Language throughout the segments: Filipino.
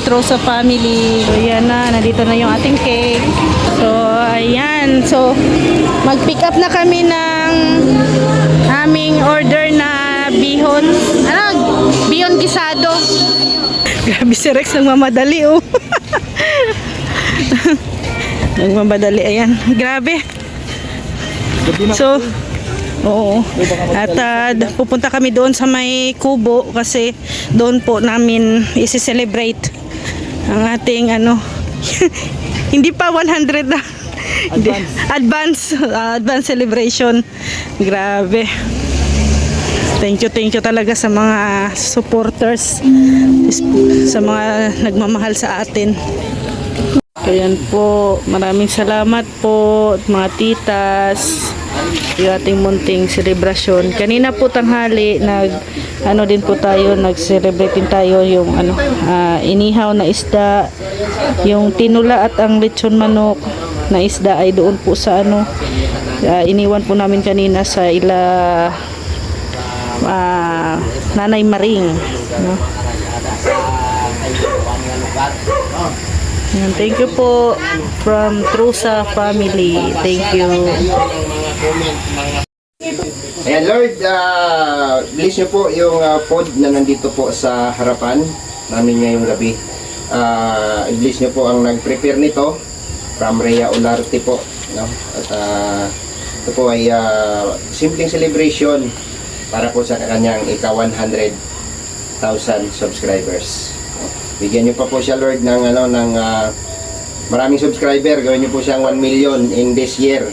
Trosa family. So, yan na. Nandito na yung ating cake. So, ayan. So, mag-pick up na kami ng aming order na bihon. Bihon gisado. Grabe si Rex, nagmamadali oh. Nagmamadali, ayan. Grabe. So, oo. At pupunta kami doon sa may kubo kasi doon po namin isi-celebrate ang ating hindi pa 100 na. Advance celebration. Grabe. Thank you talaga sa mga supporters, sa mga nagmamahal sa atin. Ayan po, maraming salamat po mga titas. Yung ating munting selebrasyon. Kanina po tanghali din po tayo, nag-celebrate din tayo yung inihaw na isda, yung tinula at ang lechon manok na isda ay doon po sa iniwan po namin kanina sa Nanay Maring, no? Thank you po from Trosa family. Thank you. Ayan Lord, bless nyo po yung food na nandito po sa harapan namin ngayong gabi. Bless nyo po ang nag-prepare nito from Rhea Olarte po, no? At ito po ay simpleng celebration para po sa kanyang ika-100,000 subscribers. Bigyan niyo pa po siya Lord ng maraming subscriber, gawin niyo po siyang 1 million in this year.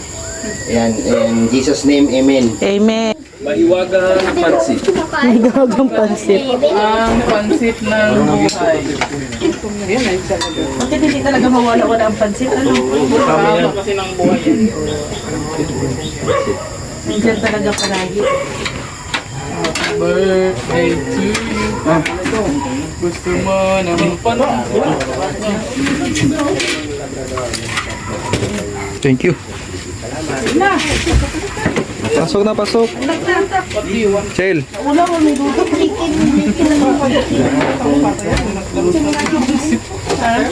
Ayan, in Jesus name, amen. Amen. Mahiwagang pansit. Mahiwagang pansit. Ang pansit ng buhay. Yan ay talaga. Bakit hindi talaga mawala-wala ang pansit? Kasama kasi ng buhay yan. Nandiyan talaga palagi. Birthday to you. Gusto mo ng panahon. Thank you. Pasok na, pasok. Chel.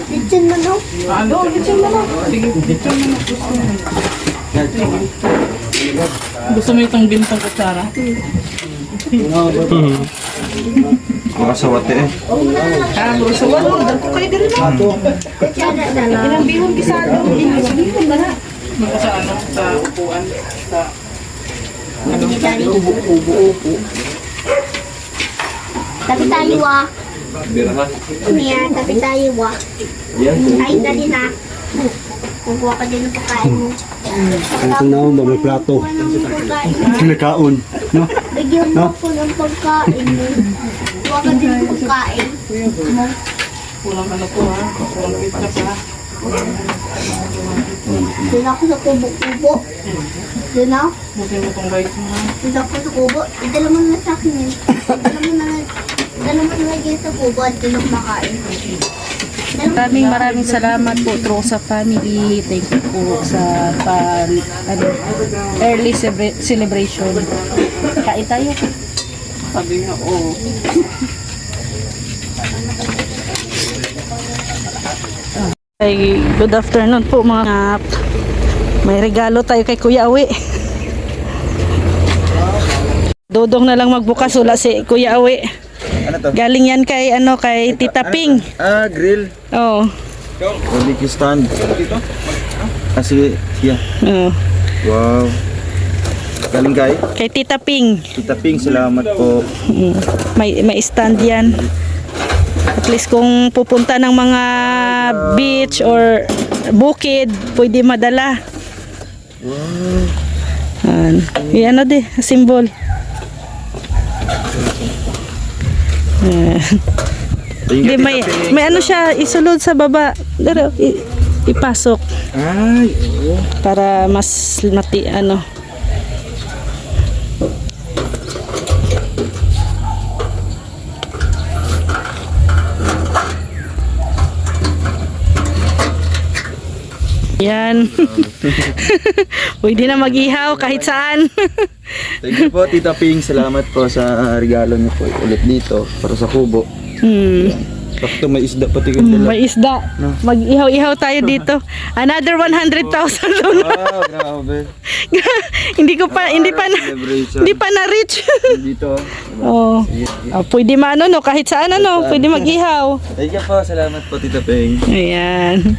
Lechon manok. Gusto mo itong bintang kutsara? Makasawate eh. Ilang bihon gisado. Sa sa upuan. Sa Ubo-ubo. Tapi tayo Niya, tapi tayo Kain ka din ha. Kukuha ka din ng pagkain mo. Ito na ba may plato? Kinakaon. No? Bigyan mo ako ng pagkain mo. Kuha ka din ng pagkain mo. kulang po ha. Kulang pizza pa. Doon ako sa kubo-kubo. Doon ako. Buti mo itong guys mo ha. Doon ako sa kubo. Idala mo na sa akin yun. Idala mo na lagyan sa kubo at doon ako makain. Maraming salamat po Trosa family. Thank you po sa early celebration. Kain tayo. Sabi nga oo. Ay, good afternoon po mga. May regalo tayo kay Kuya Awi. Dodong na lang magbukas, wala si Kuya Awi. Ano to? Galing yan kay Tita Ping. Grill. Oh. Barbecue stand. Sige, siya. Oh. Wow. Galing Kay Tita Ping. Tita Ping, salamat po. May stand yan. At least kung pupunta ng mga beach or bukid, pwede madala. Wow. Yan symbol. Di, may siya isulod sa baba. Pero ipasok. Ay, oo. Para mas yan. Pwede na mag-ihaw kahit saan. Thank you po, Tita Ping. Salamat po sa regalo niyo po ulit dito para sa kubo. Sakto may isda pati yung dala. May isda. Mag-ihaw-ihaw tayo dito. Another 100,000 doon. Wow, grabe. hindi pa Celebration. na-reach. Dito. Oh. Pwede maano no, kahit saan ano, pwede mag-ihaw. Thank you po. Salamat po, Tita Peng. Ayan.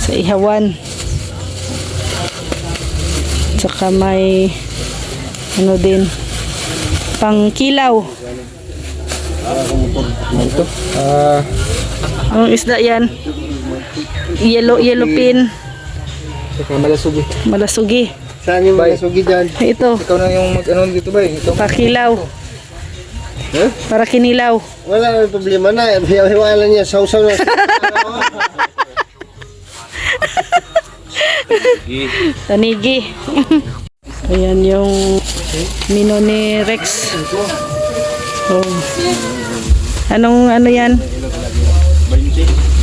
Sa ihawan. Saka may ano din, pang kilaw. Ito. Ang isda yan. Yellow pin. Saka malasugi. Malasugi. Saan yung malasugi dyan? Ito, Ikaw na yung mag-ano dito ba? Ito. pakilaw. Huh? Para kinilaw. Wala nang problema na. Hiwa-hiwala niya. Sausaw na. Tanigi. Ayan yung menu ni Rex. Oh. Ano yan?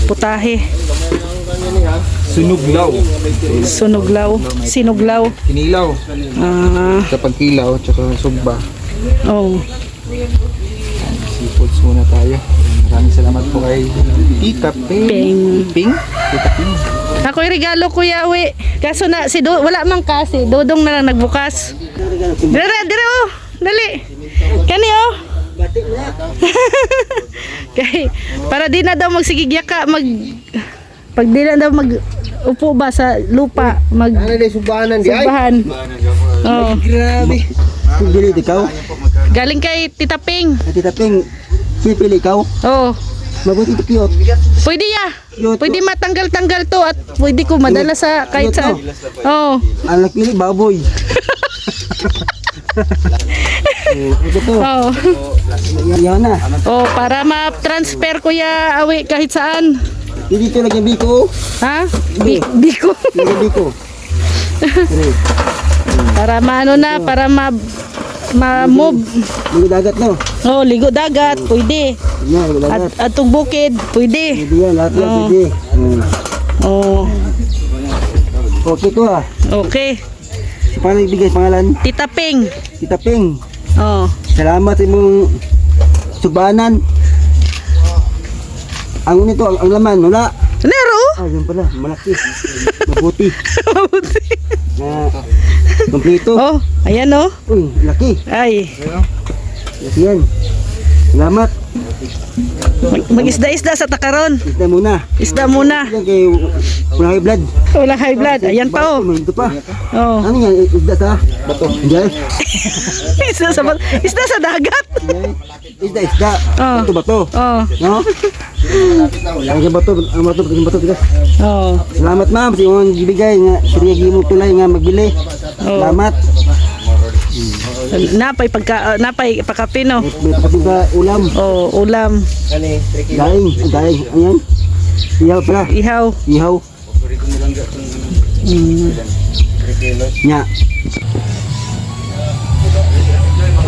Putahe. Sunuglaw. Sunuglaw. Sinuglaw. Kinilaw. Ah, Kapag kilaw, tsaka sugba. oh. Seafoods muna tayo. Maraming salamat po kay Tita Peng. Peng. Tita Peng. Ako'y regalo Kuya Uwi. Kaso na si wala man kasi, Dodong na lang nagbukas. Dire oh. Dali. Kani oh. Kay para di na daw magsigigya ka pag di na daw upo ba sa lupa Ano na subahanan di ay? subahan. Oh. Grabe. Pili ikaw. Galing kay Tita Peng. Tita Peng, pili ikaw. Oh. Mabuti ito cute. Pwede ya. Pwede matanggal-tanggal to at pwede ko madala sa kahit saan. Oh. Ang nagpili, baboy. Ito to. Oh. Yan na. Oh, para ma-transfer Kuya Awi kahit saan. Hindi ko lagyan biko. Ha? Biko. Lagyan biko. Para maano na, para ma-move. Ligo dagat no. Oh, ligo dagat, pwede. Yan, ligo dagat. At atong bukid, pwede. Pwede yan, lahat yan Oh. pwede. Oh, Okay to ah. okay. So, paano ibigay pangalan? Tita Peng. Tita Peng. Oh. Salamat sa imong subanan. Ang nito, ang laman, wala. Nero? Ah, yun pala, malaki. Mabuti. Mabuti. Na, kompleto. Oh, ayan oh. Uy, laki. Ay, Laki yan. Salamat. mag-isda-isda sa takaron. Isda muna. Isda muna. Yan kay walang high blood. Walang high blood. Ayan pa oh. Ito pa. Oh. Ano yan? Isda sa bato. Hindi. Isda sa dagat. Isda. Oh. Ito bato. Oh. No? Ang bato, ang bato. Oh. Salamat ma'am sa imong gibigay nga siriyagi mo tulay nga magbili. Oh. Salamat. Napay pakape no. May kapatid ka ulam. Oh, ulam. Daing. Ayan. Ihaw pala. Ihaw. Ihaw. Nya.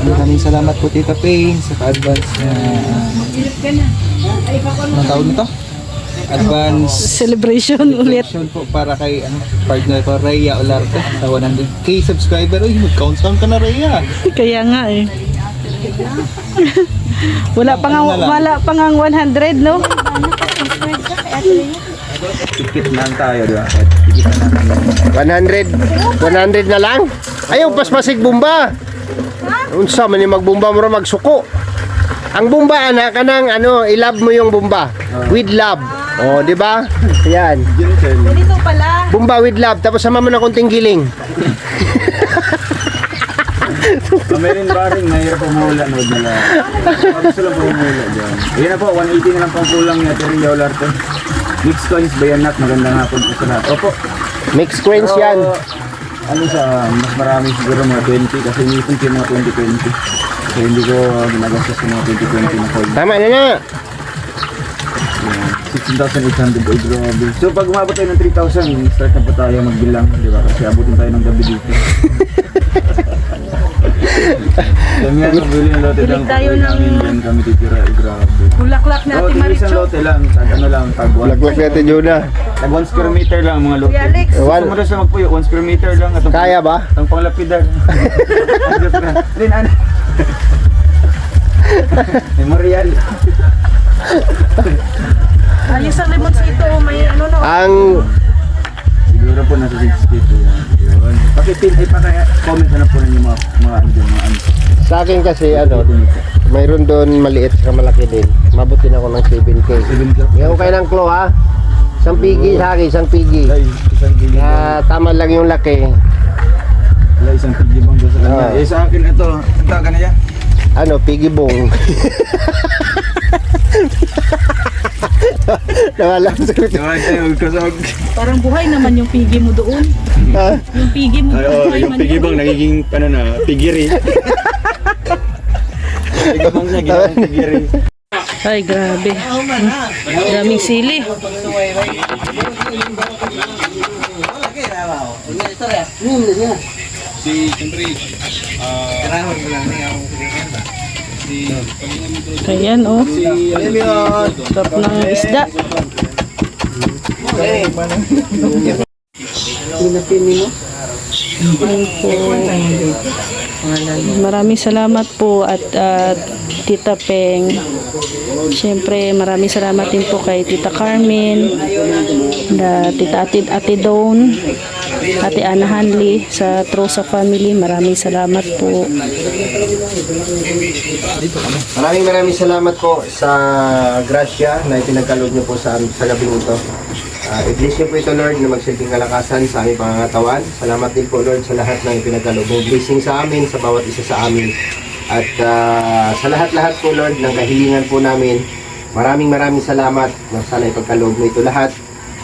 Maraming salamat po, Tita Peng, sa advance na... Anong tawag nito? Advance Celebration ulit. celebration po para kay partner ko, Rhea Olarte, sa 100k subscriber. Uy, mag-count ka na, Rhea. Kaya nga eh. wala pa nga 100 no? Tikit lang tayo, di ba? 100 na lang? Ayaw, pasmasig bumba. Unsa man yung magbumba mo ro magsuko. Ang bumba anak kanang i-love mo yung bumba with love. Oh, di ba? Yan. Ganito pala. Bumba with love tapos sama mo na konting giling. Meron ba rin mahirap pumula no nila. Gusto lang pumula dyan. Ayan na po, 180 na lang pang kulang niya, Rhea Olarte. Mixed coins, bayanat, magandang hapon po sa lahat. Opo. Mixed coins yan. Ano sa mas marami siguro mga 20 kasi minsan yung mga 2020. Kasi hindi ko ginagastos yung mga 2020 na coin. Tama na na. 16,800 ay grabe. So pag umabot tayo ng 3,000, start na po tayo magbilang, di ba? Kasi abutin tayo ng gabi dito. Kami ang bili ng lote lang. tayo ng- Diyan kami titira, ay grabe. Bulaklak So, natin isang Maricho. lote lang, ano lang, tag 1. Laglak natin yun na. Tag 1 square meter lang ang mga lote. Kuya Alex. One. Sumunod sa magpuyo, 1 square meter lang. Atong Kaya ba? Ang panglapidar. Rin, ano? Memorial. Ayos ang limonsito, may ano na. Ang Siguro po nasa 60 po yan. Yun. Pakipin, comment na lang po ninyo mga ano dyan, mga ano. sa akin kasi mayroon doon maliit sa malaki din. Mabutin ako ng 7K. 7K. Ngayon kayo ng claw ha. Isang pigi sa akin, isang pigi. Ay, isang pigi. Tama lang yung laki. Wala isang pigi bang doon sa kanya. Ah. Eh sa akin ito, ang taga na yan. Ano, pigi bong. Nawala ko sa Diba tayo magkasog. Parang buhay naman yung pigi mo doon. Yung pigi mo doon. Yung pigi bang nagiging ano na, pigiri. Pigi bang niya, ginawang pigiri. Ay, grabe. Daming sili. Ayan, oh. Sarap ng isda. Maraming salamat po at Tita Peng. Siyempre maraming salamat din po kay Tita Carmen, Tita Ate Dawn, Ate Ana Hanley sa Trosa family. Maraming salamat po. Maraming salamat po sa grasya na ipinagkaloob niyo po sa gabing ito. I-bless niyo po ito, Lord, na magsilbing kalakasan sa aming pangangatawan. Salamat din po, Lord, sa lahat ng ipinagkaloob mong blessing sa amin, sa bawat isa sa amin. At sa lahat-lahat po, Lord, ng kahilingan po namin, maraming salamat na sana ipagkaloob mo ito lahat.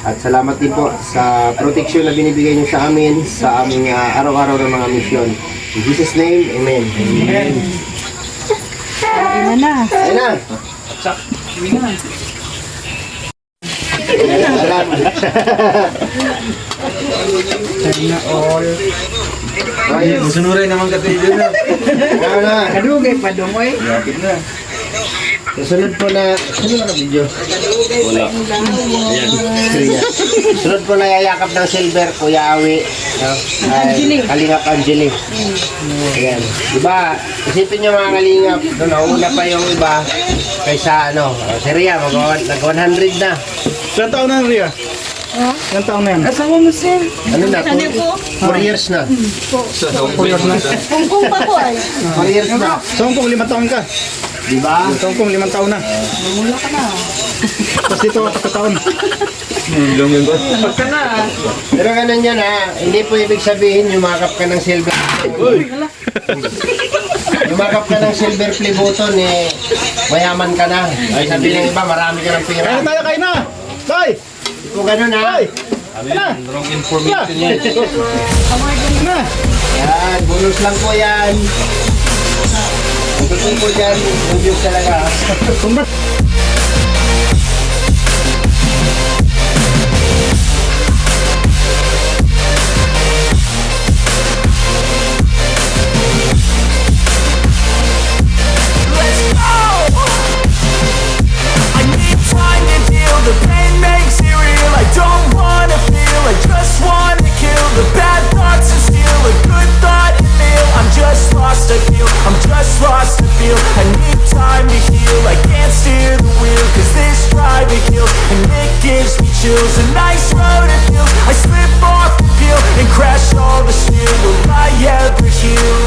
At salamat din po sa proteksyon na binibigay niyo sa amin, sa aming araw-araw ng mga misyon. In Jesus' name, Amen. Amen. Ayan na. Ayun na. Salamat. Sana all. Ayun. Musunuray naman ka tayo na. Ano na. Kadugay pa dumoy. Lapit na. Sunod po na, sino na video? Wala. Sunod po na yayakap ng silver, Kuya Awi. No? Kalingap Angeli. Ayan. Diba, isipin nyo mga kalingap, doon nauna pa yung iba kaysa si Ria, nag-100 na. Ilang taon na, Ria? Ilang taon na yan? Asawa mo sir. Ano na? 4 years na. 4 years na. Kung pa po ay. 4 years na. So, kung 5 taon ka. Diba? So, kung 5 taon na. Mula ka na. Tapos dito, 4 taon. Pagka na. Pero ganun yan hindi po ibig sabihin yumakap ka ng silver. Yumakap ka ng silver play button mayaman ka na. Ay sabihin ng iba marami ka ng pera. Kaya tayo, kain na! Tay! Kung ganun Wrong information yan. Yan, bonus lang po yan. Ang totoo po dyan, bonus talaga. I need time to deal, the pain makes it real. I don't wanna feel, I just wanna kill the bad thoughts and steal a good thought and meal. I'm just lost, I feel, I'm just lost to feel. I need time to heal, I can't steer the wheel, cause this drive it kills, and it gives me chills. A nice road it feels, I slip off the peel and crash all the steel. Will I ever heal?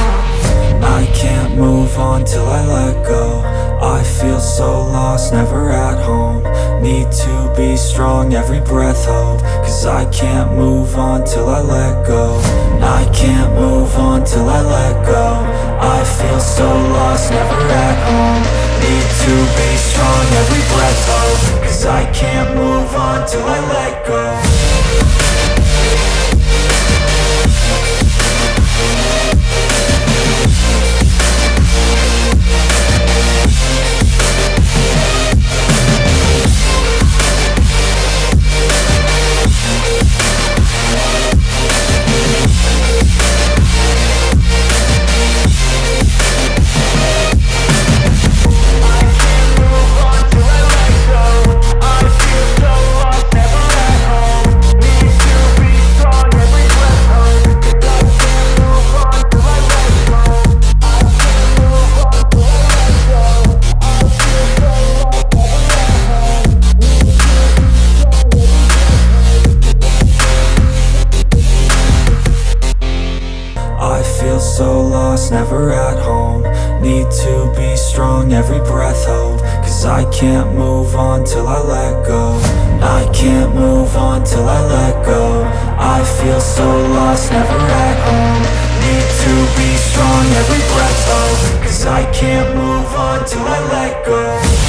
I can't move on till I let go. I feel so lost, never at home. Need to be strong, every breath hold. Cause I can't move on till I let go. I can't move on till I let go. I feel so lost, never at home. Need to be strong, every breath hold. Cause I can't move on till I let go. I feel so lost, never lost, never at home. Need to be strong, every breath hold. Cause I can't move on till I let go. I can't move on till I let go. I feel so lost, never at home. Need to be strong, every breath hold. Cause I can't move on till I let go.